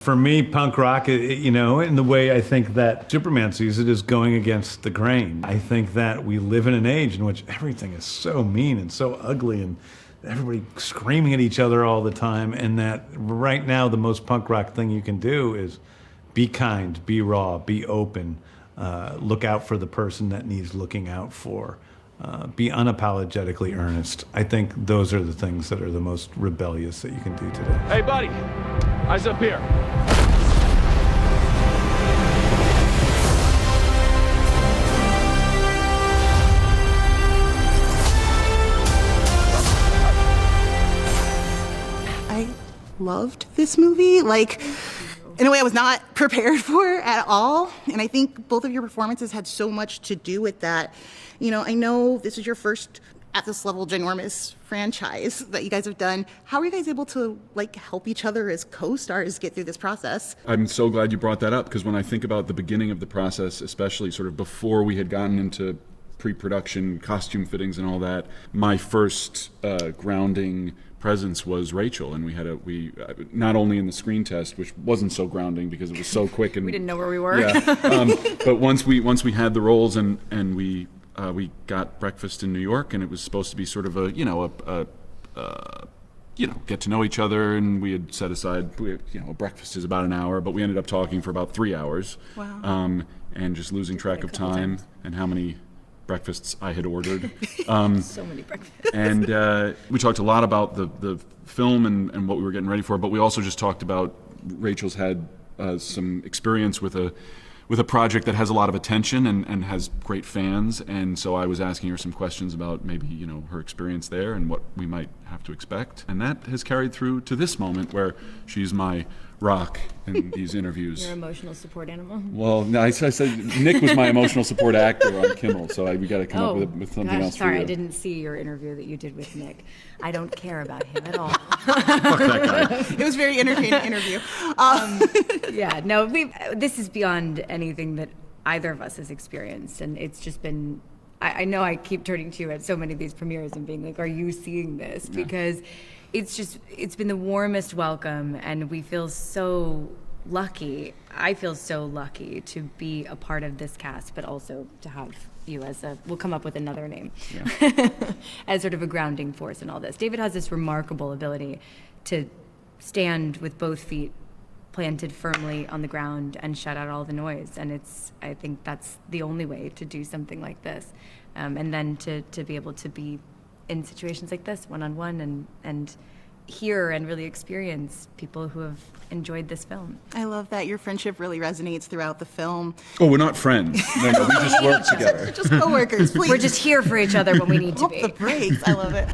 For me, punk rock, in the way I think that Superman sees it, is going against the grain. I think that we live in an age in which everything is so mean and so ugly and everybody screaming at each other all the time, and that right now the most punk rock thing you can do is be kind, be raw, be open, look out for the person that needs looking out for. Be unapologetically earnest. I think those are the things that are the most rebellious that you can do today. Hey, buddy, eyes up here. I loved this movie, in a way I was not prepared for at all. And I think both of your performances had so much to do with that. I know this is your first at this level ginormous franchise that you guys have done. How are you guys able to help each other as co-stars get through this process? I'm so glad you brought that up, because when I think about the beginning of the process, especially sort of before we had gotten into pre-production costume fittings and all that, my first grounding presence was Rachel, and we not only in the screen test, which wasn't so grounding because it was so quick and we didn't know where we were. Yeah, but once we had the roles and we got breakfast in New York, and it was supposed to be sort of a get to know each other, and we had set aside a breakfast is about an hour, but we ended up talking for about 3 hours. Wow. And just losing track of time and how many breakfasts I had ordered. So many breakfasts. And we talked a lot about the film and what we were getting ready for, but we also just talked about Rachel's had some experience with a project that has a lot of attention and has great fans, and so I was asking her some questions about maybe her experience there and what we might have to expect, and that has carried through to this moment where she's my rock in these interviews. Your emotional support animal? Well, no, I said Nick was my emotional support actor on Kimmel, so we got to come up with something else. Sorry, for you. I didn't see your interview that you did with Nick. I don't care about him at all. Fuck that guy. It was a very entertaining interview. Yeah, no, this is beyond anything that either of us has experienced, and it's just been, I know I keep turning to you at so many of these premieres and being like, are you seeing this? Yeah. Because it's been the warmest welcome, and we feel so lucky. I feel so lucky to be a part of this cast, but also to have you as we'll come up with another name, as sort of a grounding force in all this. David has this remarkable ability to stand with both feet planted firmly on the ground and shut out all the noise, and I think that's the only way to do something like this, and then to be able to be in situations like this, one-on-one, and hear and really experience people who have enjoyed this film. I love that your friendship really resonates throughout the film. Oh, we're not friends. No, we just work together. Just coworkers, please. We're just here for each other when we need to Pump be. the brakes. I love it.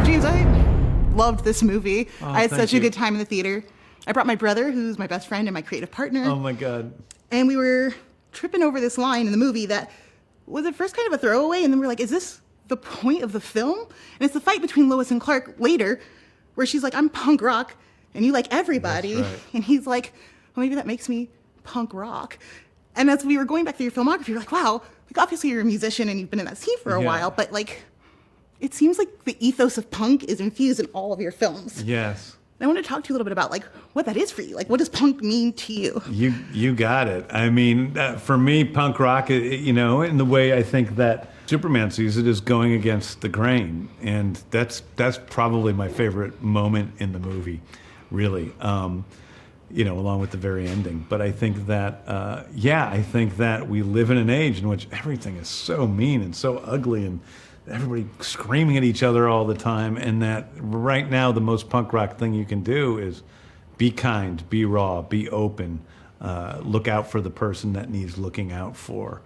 James, I loved this movie. I had such a good time in the theater. I brought my brother, who's my best friend and my creative partner. Oh my God. And we were tripping over this line in the movie that was at first kind of a throwaway, and then we're like, is this the point of the film? And it's the fight between Lois and Clark later, where she's like, I'm punk rock, and you like everybody. That's right. And he's like, well, maybe that makes me punk rock. And as we were going back through your filmography, you're like, wow, obviously you're a musician and you've been in that scene for a while, but it seems like the ethos of punk is infused in all of your films. Yes. I want to talk to you a little bit about what that is for you. What does punk mean to you? You got it. I mean, for me, punk rock, in the way I think that Superman sees it, is going against the grain, and that's probably my favorite moment in the movie, really. Along with the very ending. But I think that, I think that we live in an age in which everything is so mean and so ugly, and everybody screaming at each other all the time, and that right now the most punk rock thing you can do is be kind, be raw, be open, look out for the person that needs looking out for,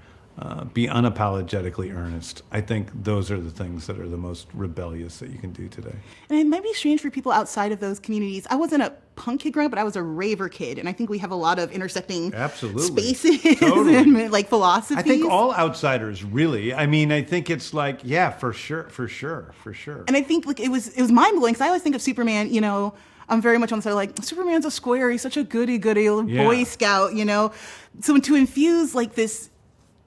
be unapologetically earnest. I think those are the things that are the most rebellious that you can do today. And it might be strange for people outside of those communities. I wasn't a punk kid growing up, but I was a raver kid, and I think we have a lot of intersecting spaces Totally. and philosophies. I think all outsiders, really. I mean, I think it's for sure. And I think it was mind-blowing, because I always think of Superman, I'm very much on the side Superman's a square, he's such a goody-goody Boy Scout, So to infuse this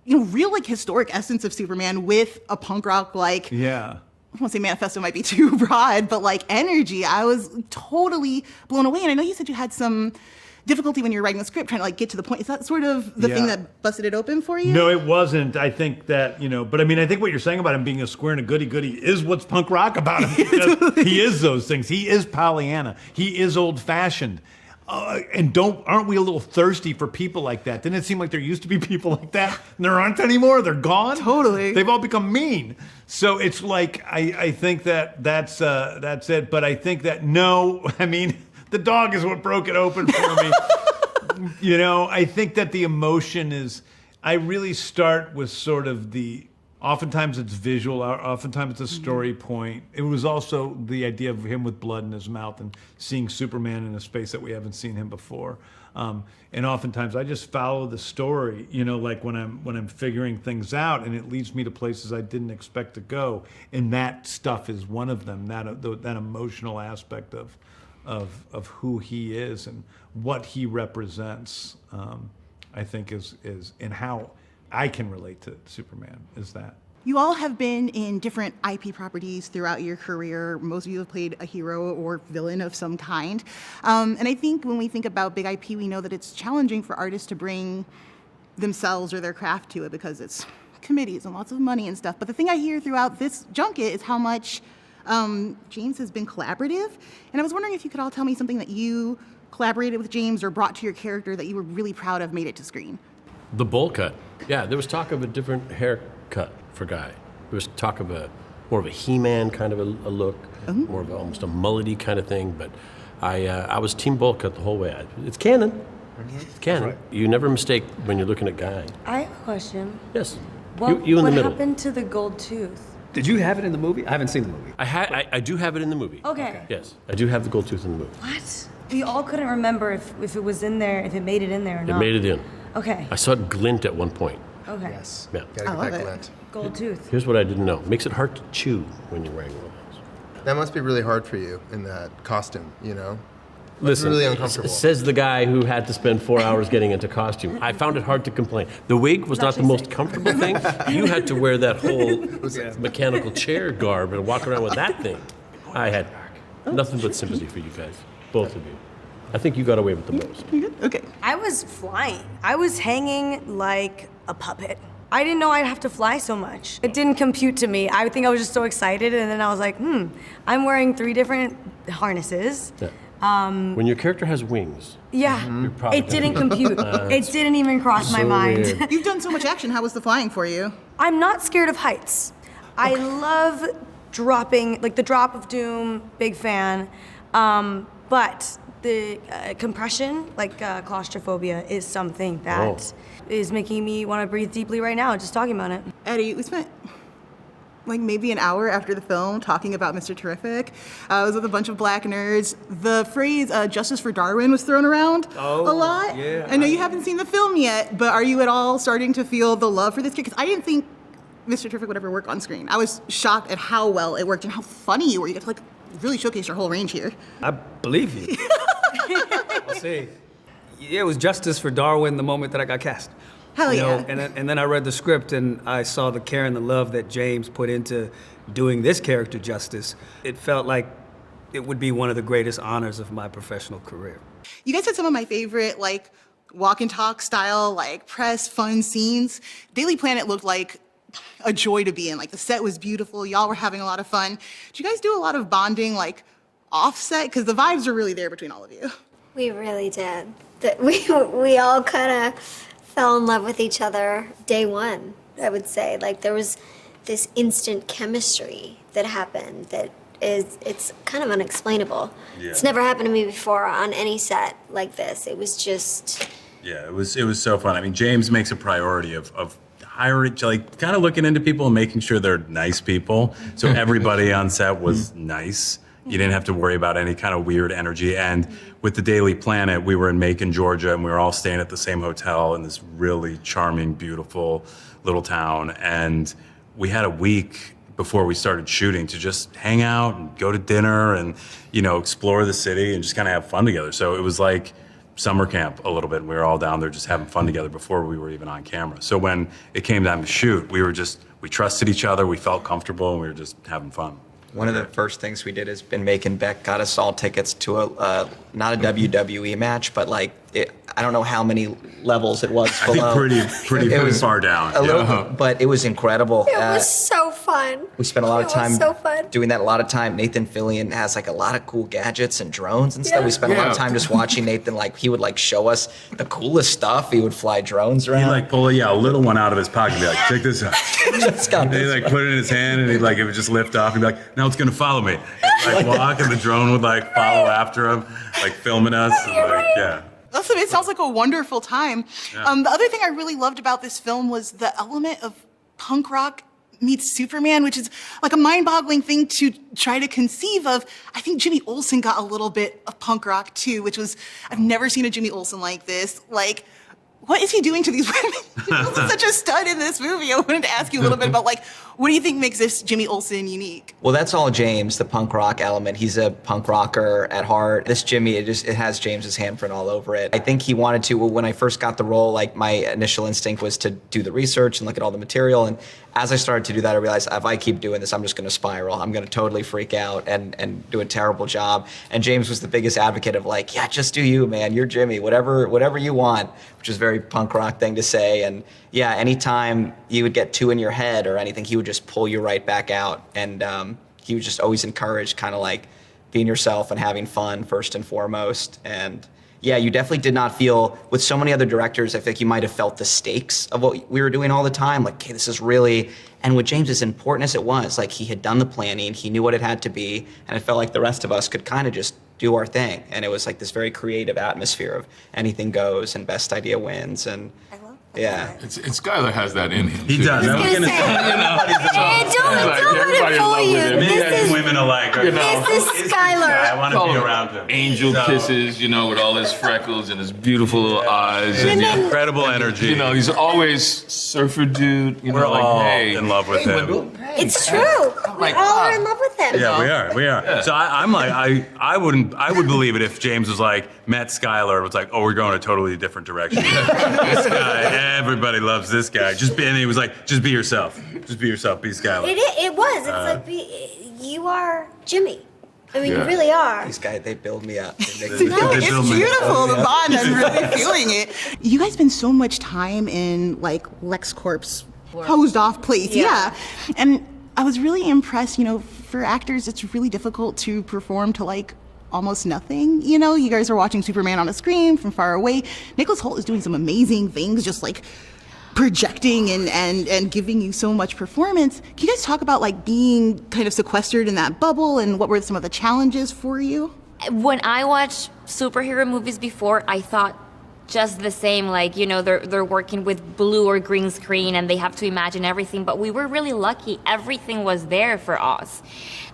real like historic essence of Superman with a punk rock like Yeah. I won't say manifesto might be too broad, but like energy. I was totally blown away. And I know you said you had some difficulty when you were writing the script trying to like get to the point. Is that sort of the thing that busted it open for you? No, it wasn't. I think that, but I mean, I think what you're saying about him being a square and a goody-goody is what's punk rock about him. Because he is those things. He is Pollyanna. He is old-fashioned. And aren't we a little thirsty for people like that? Didn't it seem like there used to be people like that? And there aren't anymore? They're gone? Totally. They've all become mean. So it's like, I think that's it. But I think that, no, I mean, the dog is what broke it open for me. I think that the emotion is, I really start with sort of oftentimes it's visual, oftentimes it's a story point. It was also the idea of him with blood in his mouth and seeing Superman in a space that we haven't seen him before. And oftentimes I just follow the story, like when I'm figuring things out, and it leads me to places I didn't expect to go. And that stuff is one of them, that emotional aspect of who he is and what he represents, I think is and how I can relate to Superman is that. You all have been in different IP properties throughout your career. Most of you have played a hero or villain of some kind. And I think when we think about big IP, we know that it's challenging for artists to bring themselves or their craft to it because it's committees and lots of money and stuff. But the thing I hear throughout this junket is how much James has been collaborative. And I was wondering if you could all tell me something that you collaborated with James or brought to your character that you were really proud of made it to screen. The bowl cut. Yeah, there was talk of a different haircut for Guy. There was talk of more of a He-Man kind of a look, more of almost a mullety kind of thing. But I was team bowl cut the whole way. It's canon. It's canon. Right. You never mistake when you're looking at Guy. I have a question. Yes. What, you in the middle. What happened to the gold tooth? Did you have it in the movie? I haven't seen the movie. I do have it in the movie. Okay. Yes, I do have the gold tooth in the movie. What? We all couldn't remember if it was in there, if it made it in there or not. It made it in. Okay. I saw it glint at one point. Okay. Yes. Yeah. Gotta get that glint. Gold tooth. Here's what I didn't know. Makes it hard to chew when you're wearing one of those. That must be really hard for you in that costume, Listen, really uncomfortable. Says the guy who had to spend 4 hours getting into costume. I found it hard to complain. The wig was not the most comfortable thing. You had to wear that whole mechanical chair garb and walk around with that thing. I had nothing but sympathy for you guys, both of you. I think you got away with the most. Okay. I was flying. I was hanging like a puppet. I didn't know I'd have to fly so much. It didn't compute to me. I think I was just so excited, and then I was like, I'm wearing 3 different harnesses. Yeah. When your character has wings. Yeah, You're probably it didn't compute. It didn't even cross my mind. weird. You've done so much action. How was the flying for you? I'm not scared of heights. I love dropping, like the drop of doom, big fan. But the compression, like claustrophobia, is something that is making me want to breathe deeply right now, just talking about it. Eddie, we spent like maybe an hour after the film talking about Mr. Terrific. I was with a bunch of black nerds. The phrase justice for Darwin was thrown around a lot. Yeah. I know you haven't seen the film yet, but are you at all starting to feel the love for this kid? Because I didn't think Mr. Terrific would ever work on screen. I was shocked at how well it worked and how funny you were. You got to like really showcase your whole range here. I believe you. I'll say, it was justice for Darwin the moment that I got cast. Hell yeah. And then I read the script and I saw the care and the love that James put into doing this character justice. It felt like it would be one of the greatest honors of my professional career. You guys had some of my favorite like walk and talk style, like press fun scenes. Daily Planet looked like a joy to be in. Like the set was beautiful. Y'all were having a lot of fun. Did you guys do a lot of bonding like offset? Because the vibes are really there between all of you. We really did. We all kind of fell in love with each other day one, I would say. Like there was this instant chemistry that happened that it's kind of unexplainable. Yeah. It's never happened to me before on any set like this. It was just... Yeah, it was so fun. I mean, James makes a priority of hiring, like kind of looking into people and making sure they're nice people. So everybody on set was nice. You didn't have to worry about any kind of weird energy. And with the Daily Planet, we were in Macon, Georgia, and we were all staying at the same hotel in this really charming, beautiful little town. And we had a week before we started shooting to just hang out and go to dinner and, explore the city and just kind of have fun together. So it was like summer camp a little bit, and we were all down there just having fun together before we were even on camera. So when it came time to shoot, we trusted each other, we felt comfortable, and we were just having fun. One of the first things we did has been making Beck got us all tickets to a not a WWE match, but like I don't know how many levels it was below. I think pretty far down. A little, but it was incredible. It was so fun. We spent a lot of time so fun. doing that. A lot of time. Nathan Fillion has like a lot of cool gadgets and drones and stuff. We spent a lot of time just watching Nathan. Like he would like show us the coolest stuff. He would fly drones around. He'd like pull a little one out of his pocket and be like, check this out. And he'd like put it in his hand and it would just lift off and be like, now it's gonna follow me. Like walk and the drone would like follow after him, like filming us. And, like, yeah. Awesome. It sounds like a wonderful time. Yeah. The other thing I really loved about this film was the element of punk rock meets Superman, which is like a mind-boggling thing to try to conceive of. I think Jimmy Olsen got a little bit of punk rock too, which was, I've never seen a Jimmy Olsen like this. Like, what is he doing to these women? Jimmy Olsen's such a stud in this movie. I wanted to ask you a little bit about like, what do you think makes this Jimmy Olsen unique? Well, that's all James, the punk rock element. He's a punk rocker at heart. This Jimmy, it has James's handprint all over it. I think he wanted to, when I first got the role, like my initial instinct was to do the research and look at all the material. And as I started to do that, I realized if I keep doing this, I'm just gonna spiral. I'm gonna totally freak out and do a terrible job. And James was the biggest advocate of like, yeah, just do you, man. You're Jimmy, whatever you want, which is a very punk rock thing to say. And yeah, anytime you would get too in your head or anything, he would just pull you right back out. And he was just always encouraged kind of like being yourself and having fun first and foremost. And yeah, you definitely did not feel, with so many other directors, I think you might have felt the stakes of what we were doing all the time. Like, okay, this is really, and with James, as important as it was, like he had done the planning, he knew what it had to be, and it felt like the rest of us could kind of just do our thing. And it was like this very creative atmosphere of anything goes and best idea wins. And yeah. And Skyler has that in him. He does. Don't let it fool you. This is women alike. This is Skyler. I want to be around him. Angel kisses, with all his freckles and his beautiful little eyes. And incredible energy. He's always surfer dude. We're all in love with him. It's true. We all are in love with him. Yeah, we are. Yeah. So I'm like, I would believe it if James was like, met Skyler and was like, oh, we're going a totally different direction. This guy, everybody loves this guy. And he was like, just be yourself. Just be yourself. Be Skyler. It was. It's like, you are Jimmy. I mean, you really are. These guys, they build me up. It's beautiful, the bond. I'm really feeling it. You guys spend so much time in like LexCorp's closed off place. Yeah. And I was really impressed, for actors, it's really difficult to perform to like almost nothing. You guys are watching Superman on a screen from far away. Nicholas Hoult is doing some amazing things, just like projecting and giving you so much performance. Can you guys talk about like being kind of sequestered in that bubble and what were some of the challenges for you? When I watched superhero movies before, I thought just the same, like, they're working with blue or green screen and they have to imagine everything, but we were really lucky. Everything was there for us.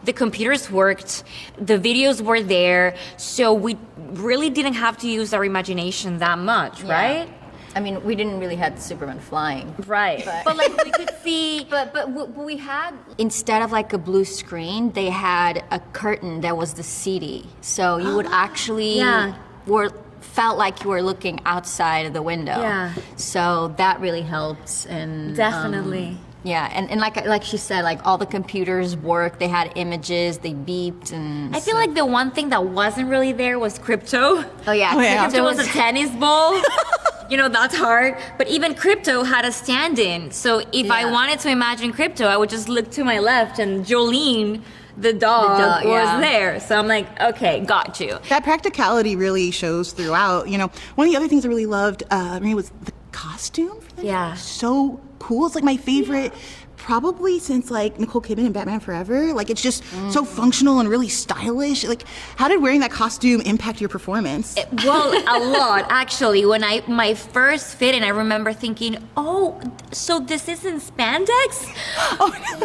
The computers worked, the videos were there, so we really didn't have to use our imagination that much, right? I mean, we didn't really have Superman flying. Right. But like we could see. But we had, instead of like a blue screen, they had a curtain that was the CD. So you would actually felt like you were looking outside of the window. Yeah. So that really helped. And definitely. And like she said, like all the computers worked, they had images, they beeped, and I feel like the one thing that wasn't really there was Crypto. Oh yeah. Crypto was a tennis ball. That's hard. But even Crypto had a stand-in. So if I wanted to imagine Crypto, I would just look to my left and Jolene, the dog was there. So I'm like, okay, got you. That practicality really shows throughout. One of the other things I really loved, was the costume. Yeah. So cool. It's like my favorite probably since like Nicole Kidman in Batman Forever. Like it's just so functional and really stylish. Like how did wearing that costume impact your performance? Well, a lot actually. When my first fit-in, I remember thinking, oh, so this isn't spandex?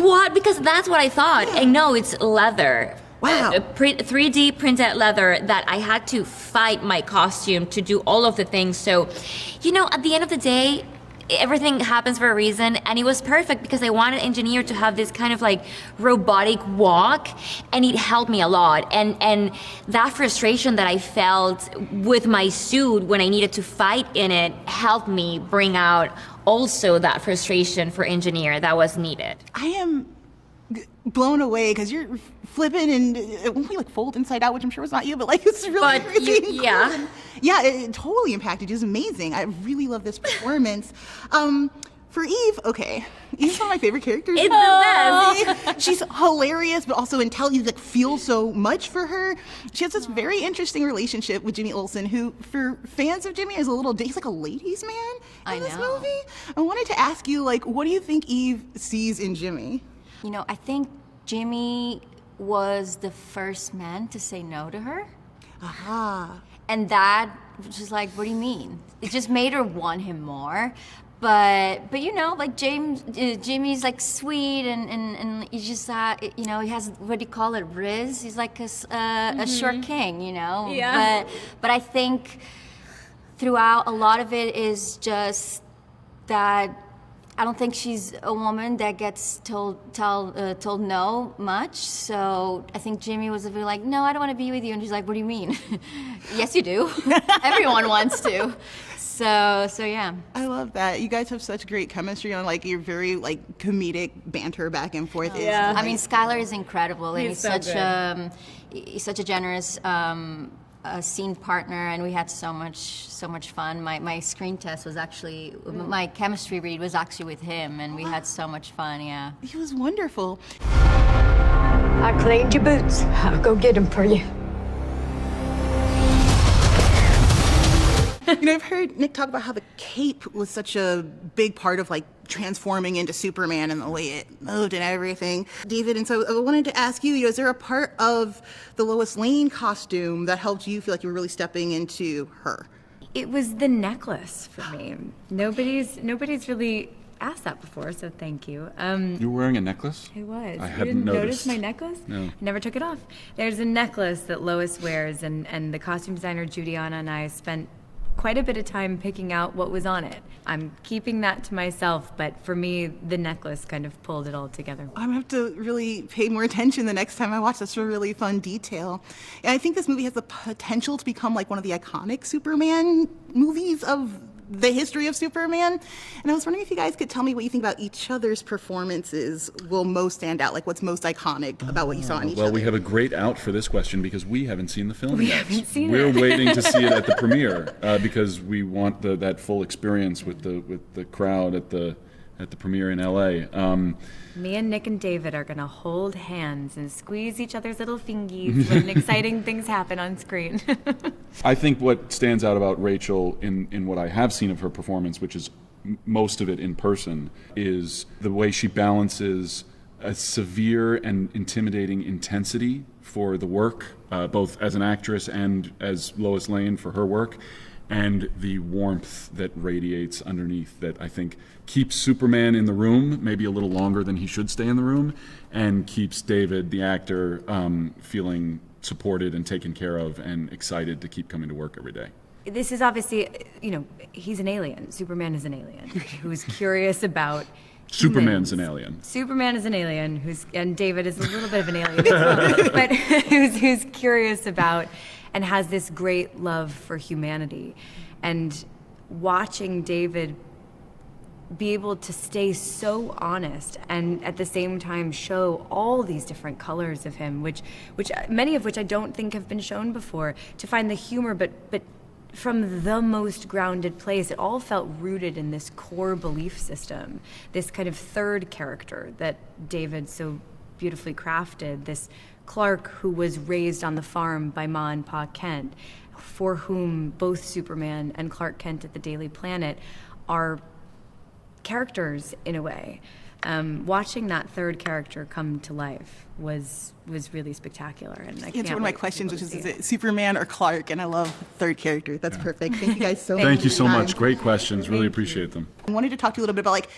What? Because that's what I thought. And no, it's leather. Wow. 3D printed leather that I had to fight my costume to do all of the things. So, at the end of the day, everything happens for a reason, and it was perfect because I wanted Engineer to have this kind of like robotic walk, and it helped me a lot. And that frustration that I felt with my suit when I needed to fight in it helped me bring out also that frustration for Engineer that was needed. I am blown away because you're flipping and we like fold inside out, which I'm sure was not you, but like it's really crazy. Yeah. And yeah, it totally impacted you. It was amazing. I really love this performance. For Eve, okay, Eve's one of my favorite characters. It's the best. She's hilarious, but also intelligent. Like feel so much for her. She has this very interesting relationship with Jimmy Olsen, who, for fans of Jimmy, is a little. He's like a ladies' man in this movie. I wanted to ask you, like, what do you think Eve sees in Jimmy? You know, I think Jimmy was the first man to say no to her. Aha. And that was just like, what do you mean? It just made her want him more. But you know, like Jimmy's like sweet and he's just you know, he has, what do you call it, Riz? He's like a short king, you know. Yeah. But I think throughout a lot of it is just that I don't think she's a woman that gets told no much. So I think Jimmy was a bit like, no, I don't want to be with you. And she's like, what do you mean? Yes, you do. Everyone wants to. So yeah. I love that. You guys have such great chemistry on like your very like comedic banter back and forth. Yeah. I mean, Skyler is incredible, and he's such a generous scene partner, and we had so much fun. My screen test was actually my chemistry read was actually with him, and we had so much fun. Yeah. He was wonderful. I cleaned your boots. I'll go get them for you. You know, I've heard Nick talk about how the cape was such a big part of like transforming into Superman and the way it moved and everything. David, and so I wanted to ask you, is there a part of the Lois Lane costume that helped you feel like you were really stepping into her? It was the necklace for me. Nobody's really asked that before, so thank you. You were wearing a necklace? I was. I You hadn't didn't noticed. notice my necklace? No. I never took it off. There's a necklace that Lois wears, and the costume designer Juliana and I spent quite a bit of time picking out what was on it. I'm keeping that to myself, but for me, the necklace kind of pulled it all together. I'm gonna have to really pay more attention the next time I watch. That's a really fun detail. And I think this movie has the potential to become like one of the iconic Superman movies of the history of Superman. And I was wondering if you guys could tell me what you think about each other's performances will most stand out, like what's most iconic about what you saw in each other. Well, we have a great out for this question because we haven't seen the film We yet. haven't seen We're it. waiting to see it at the premiere because we want that full experience with the crowd at the premiere in LA. Me and Nick and David are gonna hold hands and squeeze each other's little fingies when exciting things happen on screen. I think what stands out about Rachel in what I have seen of her performance, which is most of it in person, is the way she balances a severe and intimidating intensity for the work, both as an actress and as Lois Lane for her work, and the warmth that radiates underneath that I think keeps Superman in the room maybe a little longer than he should stay in the room, and keeps David, the actor, feeling supported and taken care of and excited to keep coming to work every day. This is obviously, you know, he's an alien. Superman is an alien who's curious about Superman's humans. an alien. Superman is an alien and David is a little bit of an alien as well, but who's curious about and has this great love for humanity. And watching David be able to stay so honest and at the same time show all these different colors of him, which many of which I don't think have been shown before, to find the humor, but from the most grounded place. It all felt rooted in this core belief system, this kind of third character that David so beautifully crafted, this Clark who was raised on the farm by Ma and Pa Kent, for whom both Superman and Clark Kent at the Daily Planet are characters in a way. Watching that third character come to life was really spectacular. And I can't Answer one of my wait for questions, people which to is see it Superman or Clark? And I love third character. That's perfect. Thank you guys so much. Thank you so for your much. time. Great questions. Really appreciate them. I wanted to talk to you a little bit about like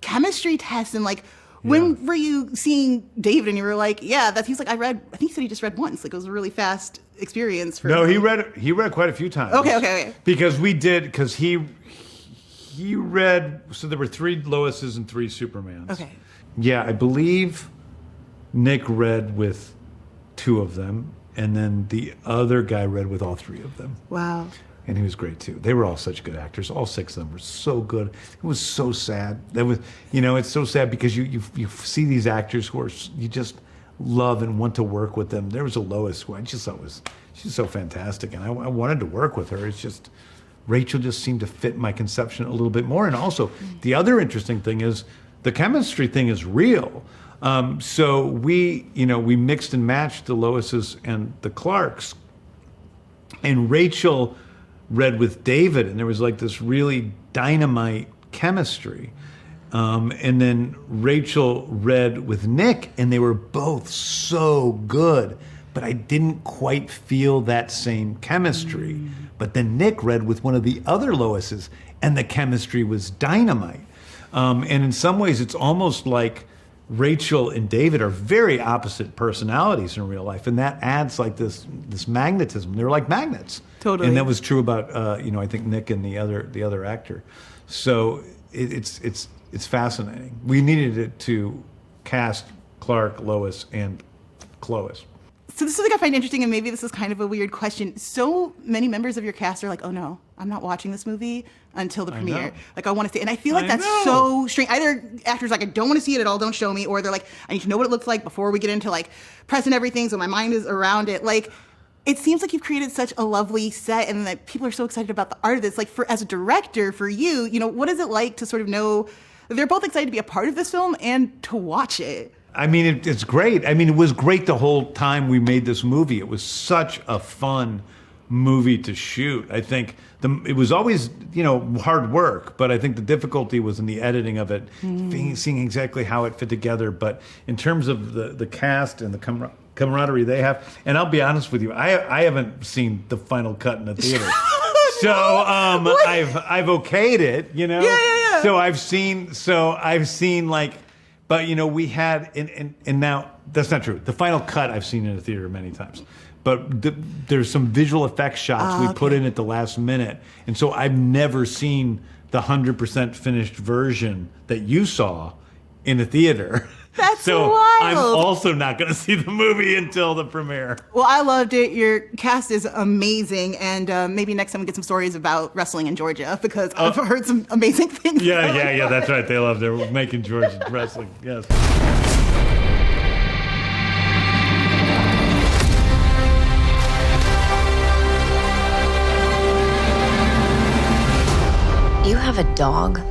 chemistry tests and like when were you seeing David and you were like, yeah, that he's like, I think he said he just read once. Like it was a really fast experience for No, him. he read quite a few times. Okay. Because he he read, so there were 3 Loises and 3 Supermans. Okay. Yeah, I believe Nick read with 2 of them, and then the other guy read with all 3 of them. Wow. And he was great too. They were all such good actors. All 6 of them were so good. It was so sad. That was, it's so sad because you see these actors who are, you just love and want to work with them. There was a Lois who I just thought she's so fantastic, and I wanted to work with her. It's just, Rachel just seemed to fit my conception a little bit more. And also, the other interesting thing is the chemistry thing is real. So we mixed and matched the Loises and the Clarks, and Rachel read with David, and there was like this really dynamite chemistry. And then Rachel read with Nick, and they were both so good, but I didn't quite feel that same chemistry. But then Nick read with one of the other Loises, and the chemistry was dynamite. And in some ways, it's almost like Rachel and David are very opposite personalities in real life, and that adds like this magnetism. They're like magnets. Totally. And that was true about I think Nick and the other actor. So it's fascinating. We needed it to cast Clark, Lois, and Clois. So this is like I find interesting, and maybe this is kind of a weird question. So many members of your cast are like, "Oh no, I'm not watching this movie until the premiere. Like I want to see it." And I feel like that's so strange. Either actors like, "I don't want to see it at all, don't show me," or they're like, "I need to know what it looks like before we get into like press and everything, so my mind is around it." Like, it seems like you've created such a lovely set, and that people are so excited about the art of this. Like, as a director, for you, what is it like to sort of know that they're both excited to be a part of this film and to watch it? I mean, it's great. I mean, it was great the whole time we made this movie. It was such a fun movie to shoot. I think it was always, hard work, but I think the difficulty was in the editing of it, seeing exactly how it fit together. But in terms of the cast and the camaraderie they have, and I'll be honest with you, I haven't seen the final cut in the theater. So I've okayed it, Yeah. So I've seen like, but we had, and now that's not true. The final cut I've seen in a theater many times, but there's some visual effects shots we put in at the last minute, and so I've never seen the 100% finished version that you saw in the theater. That's so wild. I'm also not going to see the movie until the premiere. Well, I loved it. Your cast is amazing, and maybe next time we get some stories about wrestling in Georgia, because I've heard some amazing things. Yeah, that's right. They love their making Georgia wrestling. Yes. You have a dog?